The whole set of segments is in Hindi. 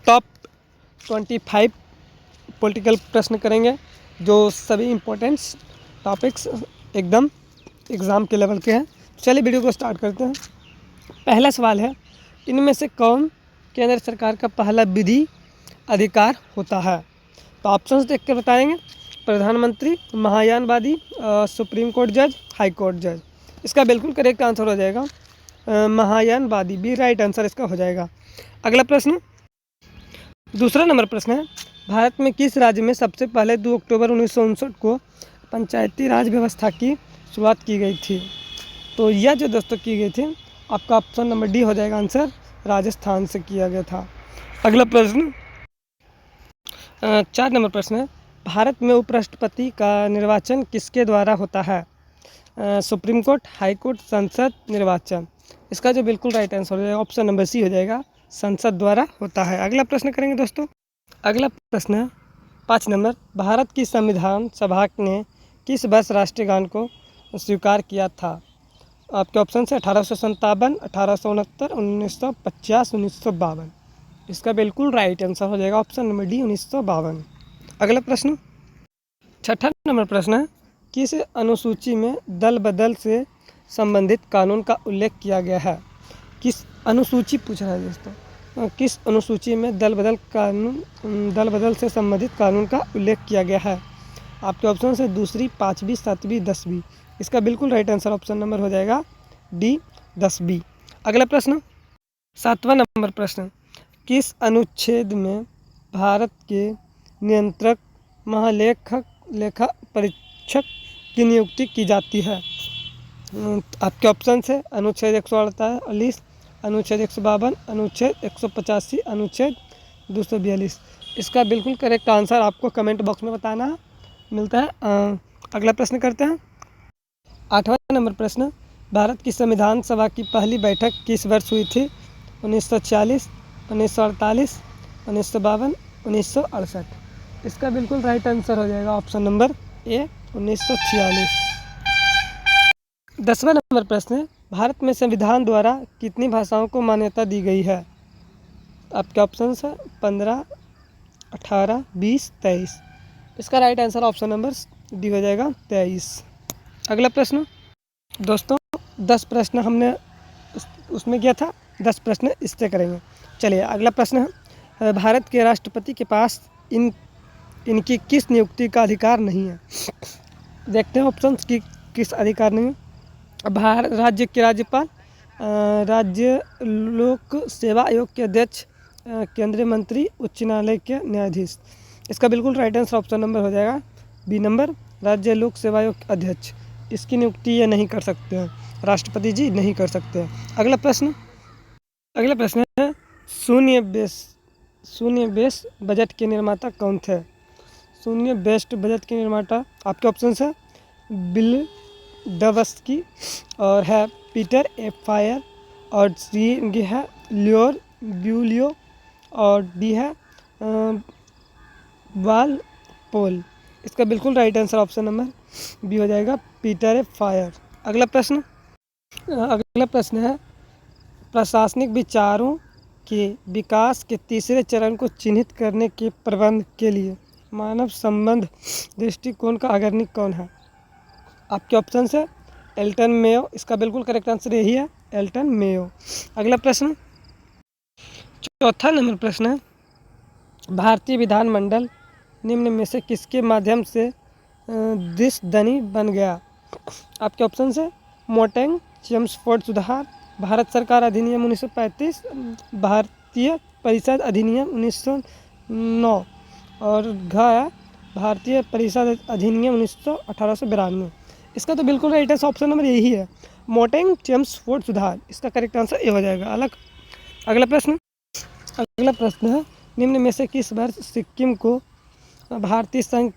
टॉप 25 पॉलिटिकल प्रश्न करेंगे, जो सभी इम्पोर्टेंट्स टॉपिक्स एकदम एग्ज़ाम के लेवल के हैं। चलिए वीडियो को स्टार्ट करते हैं। पहला सवाल है, इनमें से कौन केंद्र सरकार का पहला विधि अधिकार होता है? तो ऑप्शंस देख के बताएंगे। प्रधानमंत्री, महायानवादी, सुप्रीम कोर्ट जज, हाई कोर्ट जज। इसका बिल्कुल करेक्ट आंसर हो जाएगा महायानवादी, बी राइट आंसर इसका हो जाएगा। अगला प्रश्न, दूसरा नंबर प्रश्न है, भारत में किस राज्य में सबसे पहले 2 अक्टूबर 1959 को पंचायती राज व्यवस्था की शुरुआत की गई थी? तो यह जो दोस्तों की गई थी, आपका ऑप्शन नंबर डी हो जाएगा आंसर, राजस्थान से किया गया था। अगला प्रश्न 4 नंबर प्रश्न है, भारत में उपराष्ट्रपति का निर्वाचन किसके द्वारा होता है? सुप्रीम कोर्ट, हाई कोर्ट, संसद, निर्वाचन। इसका जो बिल्कुल राइट आंसर हो जाएगा ऑप्शन नंबर सी हो जाएगा, संसद द्वारा होता है। अगला प्रश्न करेंगे दोस्तों। अगला प्रश्न है 5 नंबर, भारत की संविधान सभा ने किस वर्ष राष्ट्रीय गान को स्वीकार किया था? आपके ऑप्शन है 1857, 1869, 1950, 1952। इसका बिल्कुल राइट आंसर हो जाएगा ऑप्शन नंबर डी, 1952। अगला प्रश्न 6 नंबर प्रश्न है, किस अनुसूची में दल बदल से संबंधित कानून का उल्लेख किया गया है? किस अनुसूची पूछ रहा है दोस्तों, किस अनुसूची में दल बदल से संबंधित कानून का उल्लेख किया गया है? आपके ऑप्शन है दूसरी, 5वीं, 7वीं, 10वीं। इसका बिल्कुल राइट आंसर ऑप्शन नंबर हो जाएगा डी, 10वीं। अगला प्रश्न 7वां नंबर प्रश्न, किस अनुच्छेद में भारत के नियंत्रक लेखा परीक्षक की नियुक्ति की जाती है? आपके ऑप्शन है अनुच्छेद 148, अनुच्छेद 152, अनुच्छेद 185, अनुच्छेद 242। इसका बिल्कुल करेक्ट आंसर आपको कमेंट बॉक्स में बताना मिलता है। अगला प्रश्न करते हैं। 8वां नंबर प्रश्न, भारत की संविधान सभा की पहली बैठक किस वर्ष हुई थी? 1946, 1948, 1952, 1968। इसका बिल्कुल राइट आंसर हो जाएगा ऑप्शन नंबर ए, 1946। 10वां नंबर प्रश्न है, भारत में संविधान द्वारा कितनी भाषाओं को मान्यता दी गई है? आपके ऑप्शन है 15, 18, 20, 23। इसका right answer option number D हो जाएगा, 23। अगला प्रश्न दोस्तों 10 प्रश्न हमने उसमें किया था, 10 प्रश्न इससे करेंगे। चलिए अगला प्रश्न है, भारत के राष्ट्रपति के पास इनकी किस नियुक्ति का अधिकार नहीं है? देखते हैं ऑप्शंस की किस अधिकार नहीं है। राज्य के राज्यपाल, राज्य लोक सेवा आयोग के अध्यक्ष, केंद्रीय मंत्री, उच्च न्यायालय के न्यायाधीश। इसका बिल्कुल राइट आंसर ऑप्शन नंबर हो जाएगा बी नंबर, राज्य लोक सेवा आयोग के अध्यक्ष। इसकी नियुक्ति ये नहीं कर सकते हैं, राष्ट्रपति जी नहीं कर सकते हैं। अगला प्रश्न है, शून्य बेस बजट के निर्माता कौन थे? शून्य बेस्ड बजट के निर्माता आपके ऑप्शन है बिल डबस्की, और है पीटर ए फायर, और सी है लियोर ब्यूलियो, और डी है वाल पोल। इसका बिल्कुल right answer option number B हो जाएगा, पीटर ए फायर। अगला प्रश्न है, प्रशासनिक विचारों के विकास के तीसरे चरण को चिन्हित करने के प्रबंध के लिए मानव संबंध दृष्टिकोण का अग्रणी कौन है? आपके ऑप्शन है एल्टन मेयो। इसका बिल्कुल करेक्ट आंसर यही है, एल्टन मेयो। अगला प्रश्न 4था नंबर प्रश्न है, भारतीय विधानमंडल निम्न में से किसके माध्यम से द्विसदनी बन गया? आपके ऑप्शन है मोटेंग, चेम्सफोर्ड सुधार, भारत सरकार अधिनियम 1935, भारतीय परिषद अधिनियम 1909, और घ भारतीय परिषद अधिनियम 1892। इसका तो बिल्कुल राइट आंसर ऑप्शन नंबर यही है, मोटेंग चेम्सफोर्ड सुधार। इसका करेक्ट आंसर ये हो जाएगा। अगला प्रश्न है, निम्न में से किस वर्ष सिक्किम को भारतीय संघ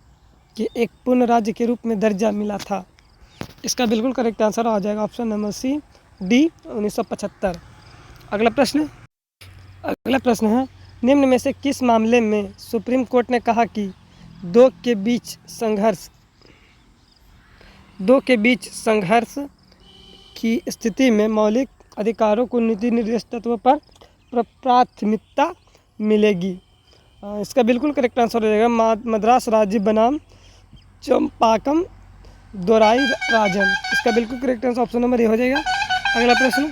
के एक पूर्ण राज्य के रूप में दर्जा मिला था? इसका बिल्कुल करेक्ट आंसर आ जाएगा ऑप्शन नंबर सी, डी, 1975। अगला प्रश्न है, निम्न में से किस मामले में सुप्रीम कोर्ट ने कहा कि दो के बीच संघर्ष की स्थिति में मौलिक अधिकारों को नीति निर्देश तत्वों पर प्राथमिकता मिलेगी। इसका बिल्कुल करेक्ट आंसर हो जाएगा मद्रास राज्य बनाम चंपाकम दोराई राजन। इसका बिल्कुल correct answer option number A हो जाएगा। अगला प्रश्न,